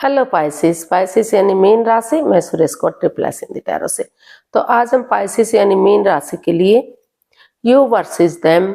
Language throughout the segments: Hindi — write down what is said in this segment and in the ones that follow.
Hello Pisces. पाइसिस यानी मीन राशि। मैं सुरेश को ट्रिपल एस हिंदी टैरो से। तो आज हम पाइसिस यानी मीन राशि के लिए you versus them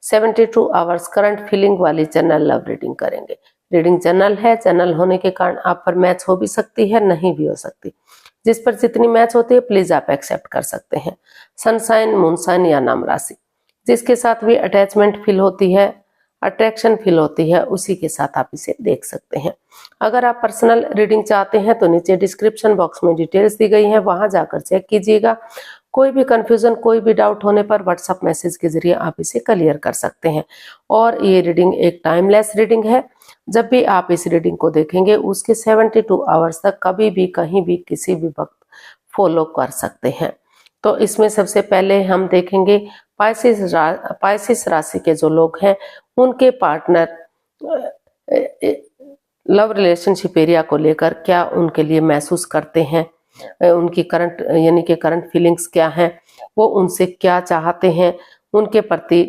72 hours current feeling वाली जनरल लव रीडिंग करेंगे। रीडिंग जनरल है, जनरल होने के कारण आप पर मैच हो भी सकती है, नहीं भी हो सकती। जिस पर जितनी मैच होती है प्लीज आप एक्सेप्ट कर सकते हैं। सनसाइन, मूनसाइन या नाम राशि, जिसके साथ भी अटैचमेंट फील होती है, अट्रैक्शन फील होती है, उसी के साथ आप इसे देख सकते हैं। अगर आप पर्सनल रीडिंग चाहते हैं तो नीचे डिस्क्रिप्शन बॉक्स में डिटेल्स दी गई है, वहां जाकर चेक कीजिएगा। कोई भी कंफ्यूजन, कोई भी डाउट होने पर व्हाट्सएप मैसेज के जरिए आप इसे क्लियर कर सकते हैं। और ये रीडिंग एक टाइमलेस रीडिंग है। जब भी आप इस रीडिंग को देखेंगे उसके 72 आवर्स तक कभी भी, कहीं भी, किसी भी वक्त फॉलो कर सकते हैं। तो इसमें सबसे पहले हम देखेंगे पाइसिस राशि के जो लोग हैं उनके पार्टनर लव रिलेशनशिप एरिया को लेकर क्या उनके लिए महसूस करते हैं, उनकी करंट यानी कि करंट फीलिंग्स क्या हैं, वो उनसे क्या चाहते हैं, उनके प्रति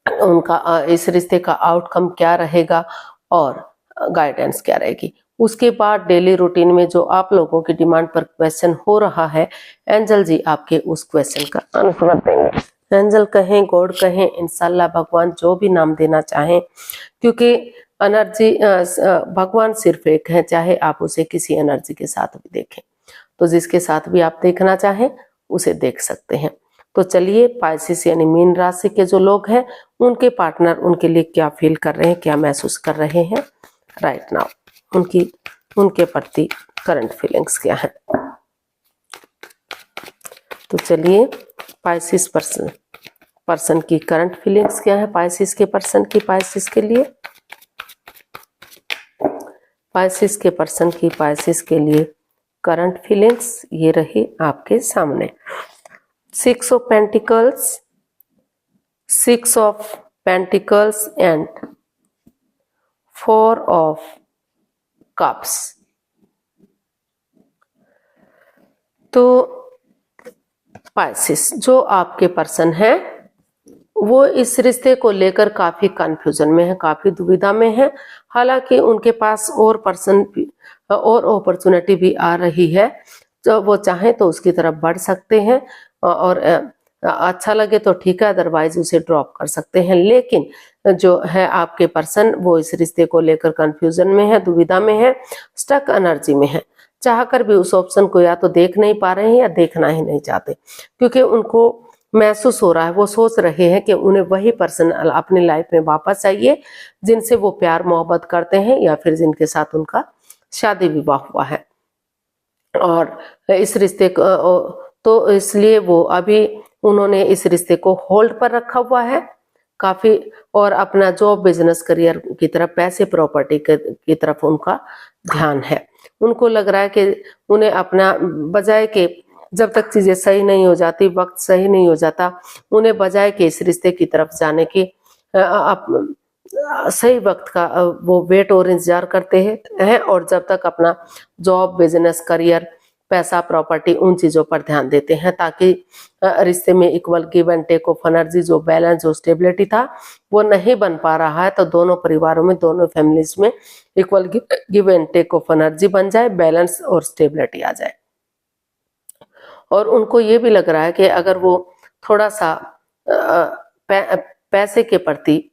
उनका इस रिश्ते का आउटकम क्या रहेगा और गाइडेंस क्या रहेगी। उसके बाद डेली रूटीन में जो आप लोगों की डिमांड पर क्वेश्चन हो रहा है, एंजल जी आपके उस क्वेश्चन का आंसर देंगे। एंजल कहें, गॉड कहें, इंशाल्लाह, भगवान, जो भी नाम देना चाहें, क्योंकि एनर्जी भगवान सिर्फ एक है, चाहे आप उसे किसी एनर्जी के साथ भी देखें। तो जिसके साथ भी आप देखना चाहें उसे देख सकते हैं। तो चलिए, पाइसिस यानी मीन राशि के जो लोग हैं उनके पार्टनर उनके लिए क्या फील कर रहे हैं, क्या महसूस कर रहे हैं राइट नाउ, उनके प्रति करंट फीलिंग्स क्या है। तो चलिए, पाइसिस पर्सन की करंट फीलिंग्स क्या है, पाइसिस के पर्सन की, पाइसिस के लिए, पाइसिस के पर्सन की, पाइसिस के लिए करंट फीलिंग्स ये रही आपके सामने। 6 of pentacles, 6 of pentacles and 4 of cups. तो पाइसिस जो आपके पर्सन है वो इस रिश्ते को लेकर काफी कंफ्यूजन में है, काफी दुविधा में है। हालांकि उनके पास और पर्सन और अपॉर्चुनिटी भी आ रही है, तो वो चाहे तो उसकी तरफ बढ़ सकते हैं और अच्छा लगे तो ठीक है, अदरवाइज उसे ड्रॉप कर सकते हैं। लेकिन जो है आपके पर्सन वो इस रिश्ते को लेकर कंफ्यूजन में है, दुविधा में है, स्टक एनर्जी में है। चाहकर भी उस ऑप्शन को या तो देख नहीं पा रहे हैं या देखना ही नहीं चाहते, क्योंकि उनको महसूस हो रहा है, वो सोच रहे हैं कि उन्हें वही पर्सन अपनी लाइफ में वापस चाहिए जिनसे वो प्यार मोहब्बत करते हैं या फिर जिनके साथ उनका शादी विवाह हुआ है। और इस रिश्ते को तो इसलिए वो अभी उन्होंने इस रिश्ते को होल्ड पर रखा हुआ है काफी, और अपना जॉब, बिजनेस, करियर की तरफ, पैसे, प्रॉपर्टी की तरफ उनका ध्यान है। उनको लग रहा है कि उन्हें अपना, बजाय के जब तक चीजें सही नहीं हो जाती, वक्त सही नहीं हो जाता, उन्हें बजाय के इस रिश्ते की तरफ जाने की सही वक्त का वो वेट और इंतजार करते हैं और जब तक अपना जॉब, बिजनेस, करियर, पैसा, प्रॉपर्टी, उन चीजों पर ध्यान देते हैं, ताकि रिश्ते में equal give and take of energy, जो बैलेंस, जो स्टेबिलिटी था वो नहीं बन पा रहा है, तो दोनों परिवारों में, दोनों फैमिलीज में equal give and take of energy बन जाए, बैलेंस और स्टेबिलिटी आ जाए। और उनको ये भी लग रहा है कि अगर वो थोड़ा सा पैसे के प्रति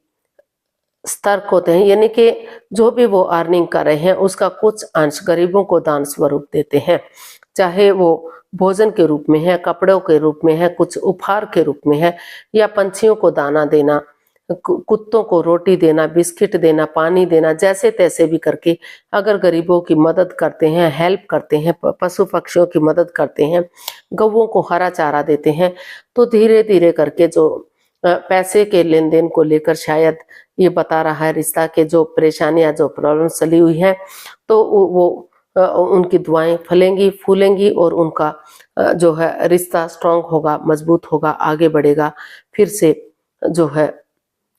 सतर्क होते हैं, यानी कि जो भी वो अर्निंग कर रहे हैं उसका कुछ अंश गरीबों को दान स्वरूप देते हैं, चाहे वो भोजन के रूप में है, कपड़ों के रूप में है, कुछ उपहार के रूप में है, या पंछियों को दाना देना, कुत्तों को रोटी देना, बिस्किट देना, पानी देना, जैसे तैसे भी करके अगर गरीबों की मदद करते हैं, हेल्प करते हैं, पशु पक्षियों की मदद करते हैं, गौओं को हरा चारा देते हैं, तो धीरे धीरे करके जो पैसे के लेन देन को लेकर शायद ये बता रहा है रिश्ता के जो परेशानियां, जो प्रॉब्लम चली हुई है, तो वो उनकी दुआएं फलेंगी, फूलेंगी और उनका जो है रिश्ता स्ट्रांग होगा, मजबूत होगा, आगे बढ़ेगा, फिर से जो है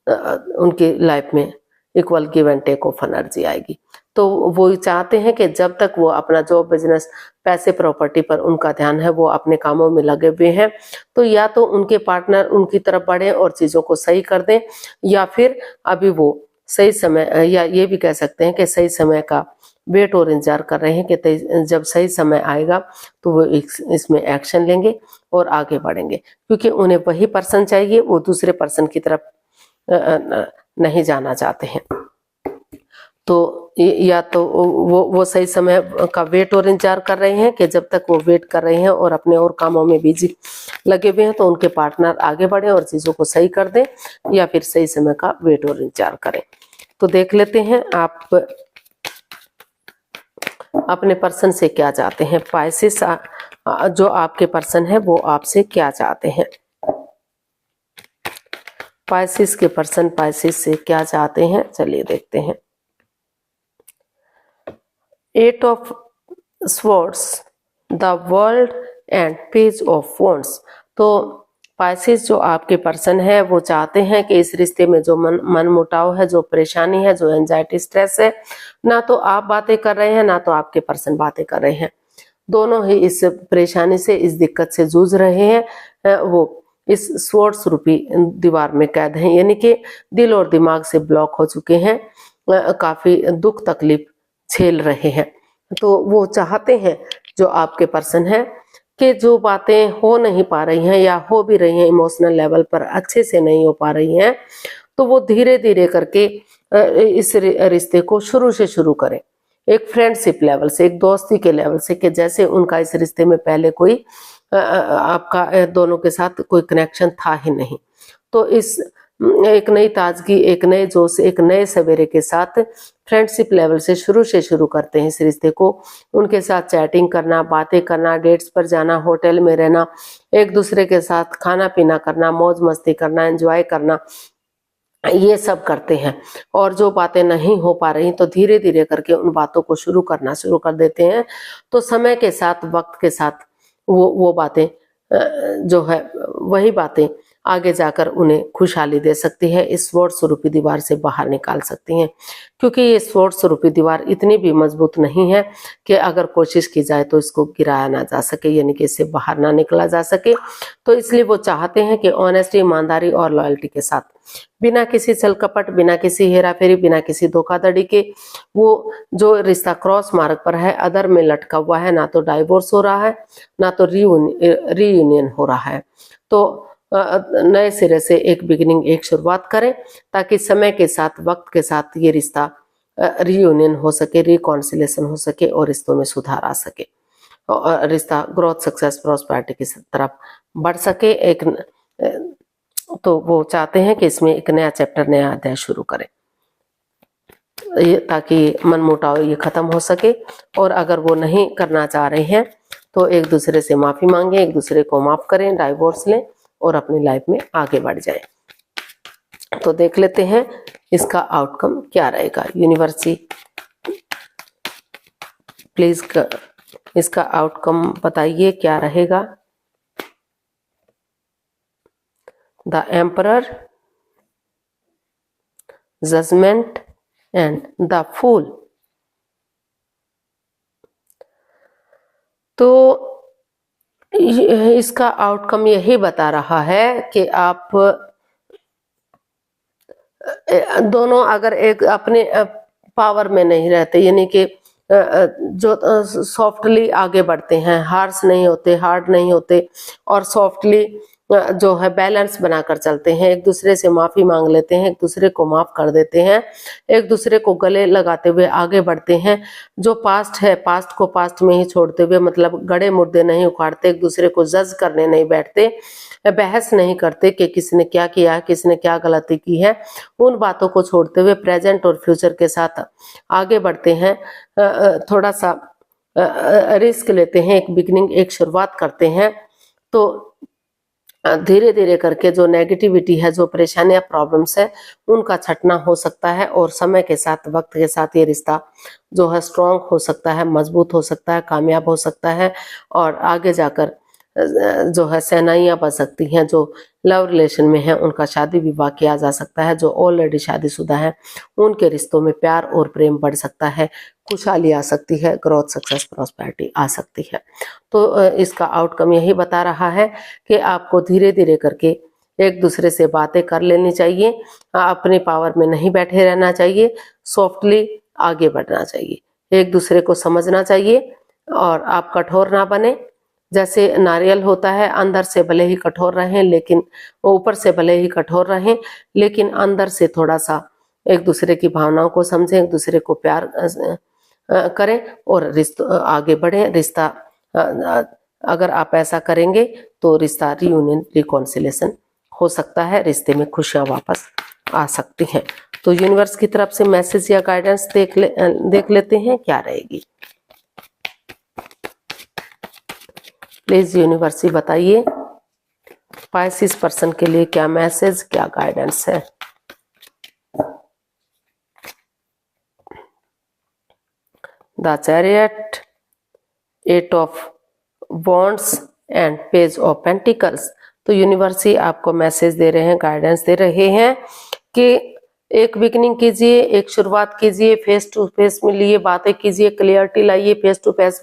उनकी लाइफ में equal give and take of energy आएगी। तो वो चाहते हैं कि जब तक वो अपना जॉब, बिजनेस, पैसे, प्रॉपर्टी पर उनका ध्यान है, वो अपने कामों में लगे हुए हैं, तो या तो उनके पार्टनर उनकी तरफ बढ़े और चीजों को सही कर दें, या फिर अभी वो सही समय या ये भी कह सकते हैं कि सही समय का वेट और इंतजार कर रहे हैं कि जब सही समय आएगा तो वो इसमें एक्शन लेंगे और आगे बढ़ेंगे, क्योंकि उन्हें वही पर्सन चाहिए, वो दूसरे पर्सन की तरफ नहीं जाना चाहते हैं। तो या तो वो सही समय का वेट और इंतजार कर रहे हैं कि जब तक वो वेट कर रहे हैं और अपने और कामों में बिजी लगे हुए हैं तो उनके पार्टनर आगे बढ़े और चीजों को सही कर दें, या फिर सही समय का वेट और इंतजार करें। तो देख लेते हैं आप अपने पर्सन से क्या चाहते हैं। पाइसेस जो आपके पर्सन है वो आपसे क्या चाहते हैं। पाइसेस के पर्सन पाइसेस से क्या चाहते हैं, चलिए देखते हैं। 8 of swords, the world and page of wands. तो पाइसेस जो आपके पर्सन है वो चाहते हैं कि इस रिश्ते में जो मन मुटाव है, जो परेशानी है, जो एंजाइटी स्ट्रेस है, ना तो आप बातें कर रहे हैं ना तो आपके पर्सन बातें कर रहे हैं, दोनों ही इस परेशानी से, इस दिक्कत से जूझ रहे हैं। वो इस स्वॉर्ड्स रूपी दीवार में कैद हैं, यानी कि दिल और दिमाग से ब्लॉक हो चुके हैं, काफी दुख तकलीफ झेल रहे हैं। तो वो चाहते हैं जो आपके पर्सन है कि जो बातें हो नहीं पा रही हैं या हो भी रही हैं इमोशनल लेवल पर अच्छे से नहीं हो पा रही हैं, तो वो धीरे धीरे करके इस रिश्ते को शुरू से शुरू करें, एक फ्रेंडशिप लेवल से, एक दोस्ती के लेवल से, कि जैसे उनका इस रिश्ते में पहले कोई आपका दोनों के साथ कोई कनेक्शन था ही नहीं। तो इस एक नई ताजगी, एक नए जोश, एक नए सवेरे के साथ फ्रेंडशिप लेवल से शुरू करते हैं इस रिश्ते को। उनके साथ चैटिंग करना, बातें करना, डेट्स पर जाना, होटल में रहना, एक दूसरे के साथ खाना पीना करना, मौज मस्ती करना, एंजॉय करना, ये सब करते हैं। और जो बातें नहीं हो पा रही तो धीरे धीरे करके उन बातों को शुरू कर देते हैं। तो समय के साथ, वक्त के साथ वो बातें जो है वही बातें आगे जाकर उन्हें खुशहाली दे सकती है, इस स्वॉर्ड स्वरूपी दीवार से बाहर निकाल सकती हैं। क्योंकि ये स्वॉर्ड स्वरूपी दीवार इतनी भी मजबूत नहीं है कि अगर कोशिश की जाए तो इसको गिराया ना जा सके, यानी कि इससे बाहर ना निकला जा सके। तो इसलिए वो चाहते हैं कि ऑनेस्टी, ईमानदारी और लॉयल्टी के साथ, बिना किसी छल कपट, बिना किसी हेरा फेरी, बिना किसी धोखाधड़ी के, वो जो रिश्ता क्रॉस मार्ग पर है, अदर में लटका हुआ है, ना तो डाइवोर्स हो रहा है ना तो रीयूनियन हो रहा है। तो नए सिरे से एक बिगिनिंग, एक शुरुआत करें, ताकि समय के साथ, वक्त के साथ ये रिश्ता रीयूनियन हो सके, रिकॉन्सिलेशन हो सके और रिश्तों में सुधार आ सके और रिश्ता ग्रोथ, सक्सेस, प्रॉस्पेरिटी की तरफ बढ़ सके। तो वो चाहते हैं कि इसमें एक नया चैप्टर, नया अध्याय शुरू करें, ताकि मनमुटाव ये खत्म हो सके। और अगर वो नहीं करना चाह रहे हैं तो एक दूसरे से माफी मांगे, एक दूसरे को माफ करें, डाइवोर्स लें और अपनी लाइफ में आगे बढ़ जाएं। तो देख लेते हैं इसका आउटकम क्या रहेगा। यूनिवर्स प्लीज इसका आउटकम बताइए क्या रहेगा। The emperor, judgement and the fool. तो इसका आउटकम यही बता रहा है कि आप दोनों अगर एक अपने पावर में नहीं रहते, यानी कि जो सॉफ्टली आगे बढ़ते हैं, हार्श नहीं होते, हार्ड नहीं होते, और सॉफ्टली जो है बैलेंस बनाकर चलते हैं, एक दूसरे से माफी मांग लेते हैं, एक दूसरे को माफ कर देते हैं, एक दूसरे को गले लगाते हुए आगे बढ़ते हैं। जो पास्ट है, पास्ट को पास्ट में ही छोड़ते हुए, मतलब गड़े मुर्दे नहीं उखाड़ते, एक दूसरे को जज करने नहीं बैठते, बहस नहीं करते कि किसने क्या किया है, किसने क्या गलती की है। उन बातों को छोड़ते हुए प्रेजेंट और फ्यूचर के साथ आगे बढ़ते हैं, थोड़ा सा रिस्क लेते हैं, एक बिगिनिंग, एक शुरुआत करते हैं। तो धीरे धीरे करके जो नेगेटिविटी है, जो परेशानियां, प्रॉब्लम्स है, उनका छटना हो सकता है और समय के साथ, वक्त के साथ ये रिश्ता जो है स्ट्रांग हो सकता है, मजबूत हो सकता है, कामयाब हो सकता है और आगे जाकर जो है सेनाइयां बन सकती हैं। जो लव रिलेशन में है उनका शादी विवाह किया जा सकता है, जो ऑलरेडी शादीशुदा है उनके रिश्तों में प्यार और प्रेम बढ़ सकता है, खुशहाली आ सकती है, ग्रोथ, सक्सेस, प्रॉस्पेरिटी आ सकती है। तो इसका आउटकम यही बता रहा है कि आपको धीरे धीरे करके एक दूसरे से बातें कर लेनी चाहिए, अपनी पावर में नहीं बैठे रहना चाहिए, सॉफ्टली आगे बढ़ना चाहिए, एक दूसरे को समझना चाहिए और आप कठोर ना बने। जैसे नारियल होता है, अंदर से भले ही कठोर रहें लेकिन ऊपर से भले ही कठोर रहें लेकिन अंदर से थोड़ा सा एक दूसरे की भावनाओं को समझें, एक दूसरे को प्यार करें और रिश्ता आगे बढ़े। रिश्ता अगर आप ऐसा करेंगे तो रिश्ता रियूनियन रिकॉन्सिलेशन हो सकता है, रिश्ते में खुशियां वापस आ सकती हैं। तो यूनिवर्स की तरफ से मैसेज या गाइडेंस देख लेते हैं क्या रहेगी। प्लीज यूनिवर्स ही बताइए पाइसिस पर्सन के लिए क्या मैसेज, क्या गाइडेंस है। The chariot, 8 of wands and page of pentacles. तो यूनिवर्स ही आपको मैसेज दे रहे हैं, गाइडेंस दे रहे हैं कि एक बिगनिंग कीजिए, एक शुरुआत कीजिए, फेस टू फेस मिलिए, बातें कीजिए, क्लियरिटी लाइए। फेस टू फेस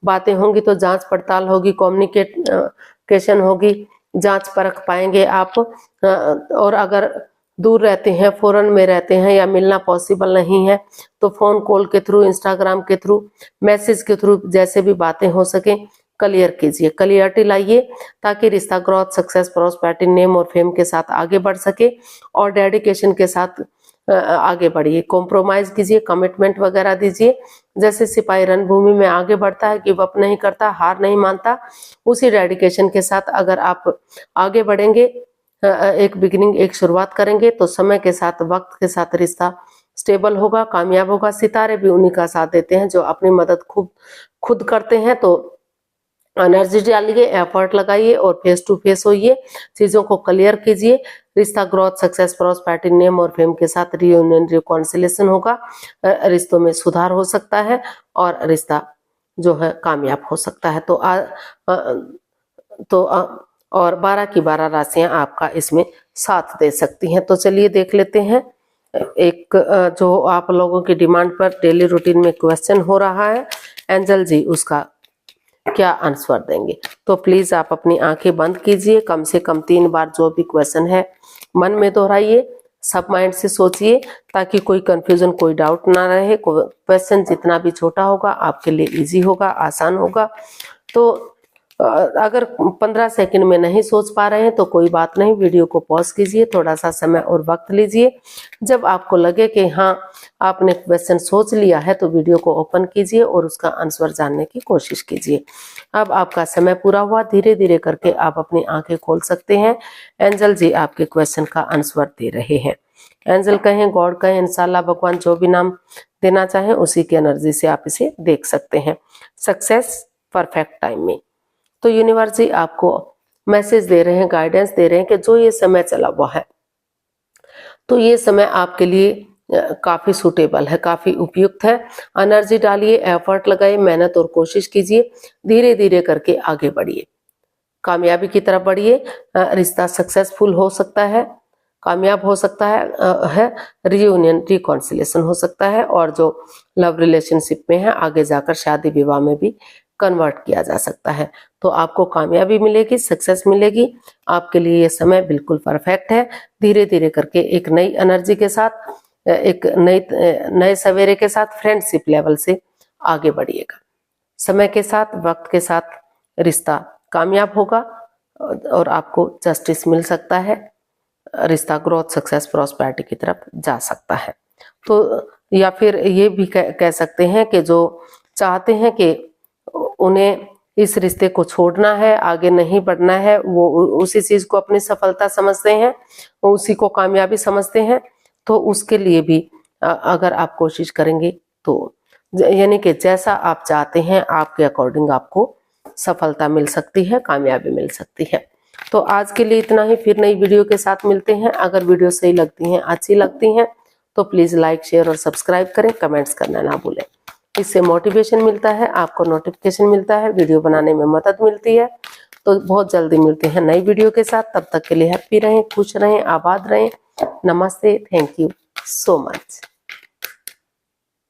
बातें होंगी तो जांच पड़ताल होगी, कम्युनिकेशन होगी, जांच परख पाएंगे आप। और अगर दूर रहते हैं, फॉरेन में रहते हैं या मिलना पॉसिबल नहीं है तो फोन कॉल के थ्रू, इंस्टाग्राम के थ्रू, मैसेज के थ्रू जैसे भी बातें हो सके क्लियर कीजिए, क्लियरिटी लाइए ताकि रिश्ता ग्रोथ, सक्सेस, प्रॉस्पेरिटी, नेम और फेम के साथ आगे बढ़ सके और डेडिकेशन के साथ आगे बढ़िए। कॉम्प्रोमाइज कीजिए, कमिटमेंट वगैरह दीजिए। जैसे सिपाही रणभूमि में आगे बढ़ता है, गिव अप नहीं करता, हार नहीं मानता, उसी डेडिकेशन के साथ अगर आप आगे बढ़ेंगे, एक बिगिनिंग, एक शुरुआत करेंगे तो समय के साथ, वक्त के साथ रिश्ता स्टेबल होगा, कामयाब होगा। सितारे भी उन्हीं का साथ देते हैं जो अपनी मदद खुद करते हैं। तो एनर्जी डालिए, एफर्ट लगाइए और फेस टू फेस होइए, चीजों को क्लियर कीजिए। रिश्ता ग्रोथ, सक्सेस, प्रॉस्पेरिटी, नेम और फेम के साथ रियूनियन रिकॉन्सिलेशन होगा, रिश्तों में सुधार हो सकता है और रिश्ता जो है कामयाब हो सकता है। और 12 की 12 राशियां आपका इसमें साथ दे सकती हैं। तो चलिए देख लेते हैं एक जो आप लोगों की डिमांड पर डेली रूटीन में क्वेश्चन हो रहा है, एंजल जी उसका क्या आंसर देंगे। तो प्लीज आप अपनी आंखें बंद कीजिए, कम से कम 3 बार जो भी क्वेश्चन है मन में दोहराइए, सब माइंड से सोचिए ताकि कोई कंफ्यूजन, कोई डाउट ना रहे। क्वेश्चन जितना भी छोटा होगा आपके लिए इजी होगा, आसान होगा। तो अगर 15 सेकंड में नहीं सोच पा रहे हैं तो कोई बात नहीं, वीडियो को पॉज कीजिए, थोड़ा सा समय और वक्त लीजिए। जब आपको लगे कि हाँ आपने क्वेश्चन सोच लिया है तो वीडियो को ओपन कीजिए और उसका आंसर जानने की कोशिश कीजिए। अब आपका समय पूरा हुआ, धीरे धीरे करके आप अपनी आंखें खोल सकते हैं। एंजल जी आपके क्वेश्चन का आंसर दे रहे हैं। एंजल कहें, गॉड कहें, इंशाल्लाह भगवान जो भी नाम देना चाहें उसी की एनर्जी से आप इसे देख सकते हैं। Success, perfect timing. तो यूनिवर्स जी आपको मैसेज दे रहे हैं, गाइडेंस दे रहे हैं कि जो ये समय चला हुआ है तो ये समय आपके लिए काफी सूटेबल है, काफी उपयुक्त है। एनर्जी डालिए, एफर्ट लगाइए, मेहनत और कोशिश कीजिए, धीरे धीरे करके आगे बढ़िए, कामयाबी की तरफ बढ़िए। रिश्ता सक्सेसफुल हो सकता है, कामयाब हो सकता है, रियूनियन रिकॉन्सिलेशन हो सकता है और जो लव रिलेशनशिप में है आगे जाकर शादी विवाह में भी कन्वर्ट किया जा सकता है। तो आपको कामयाबी मिलेगी, सक्सेस मिलेगी। आपके लिए ये समय बिल्कुल परफेक्ट है। धीरे धीरे करके एक नई एनर्जी के साथ, एक नए सवेरे के साथ फ्रेंडशिप लेवल से आगे बढ़िएगा। समय के साथ, वक्त के साथ रिश्ता कामयाब होगा और आपको जस्टिस मिल सकता है, रिश्ता ग्रोथ, सक्सेस, प्रॉस्पेरिटी की तरफ जा सकता है। तो या फिर ये भी कह सकते हैं कि जो चाहते हैं कि उन्हें इस रिश्ते को छोड़ना है, आगे नहीं बढ़ना है, वो उसी चीज को अपनी सफलता समझते हैं, वो उसी को कामयाबी समझते हैं। तो उसके लिए भी अगर आप कोशिश करेंगे तो यानी कि जैसा आप चाहते हैं आपके अकॉर्डिंग आपको सफलता मिल सकती है, कामयाबी मिल सकती है। तो आज के लिए इतना ही, फिर नई वीडियो के साथ मिलते हैं। अगर वीडियो सही लगती हैं, अच्छी लगती हैं तो प्लीज लाइक, शेयर और सब्सक्राइब करें, कमेंट्स करना ना भूलें। इससे मोटिवेशन मिलता है, आपको नोटिफिकेशन मिलता है, वीडियो बनाने में मदद मिलती है। तो बहुत जल्दी मिलते हैं नई वीडियो के साथ। तब तक के लिए हैप्पी रहें, खुश रहें, आबाद रहें। नमस्ते, थैंक यू सो मच।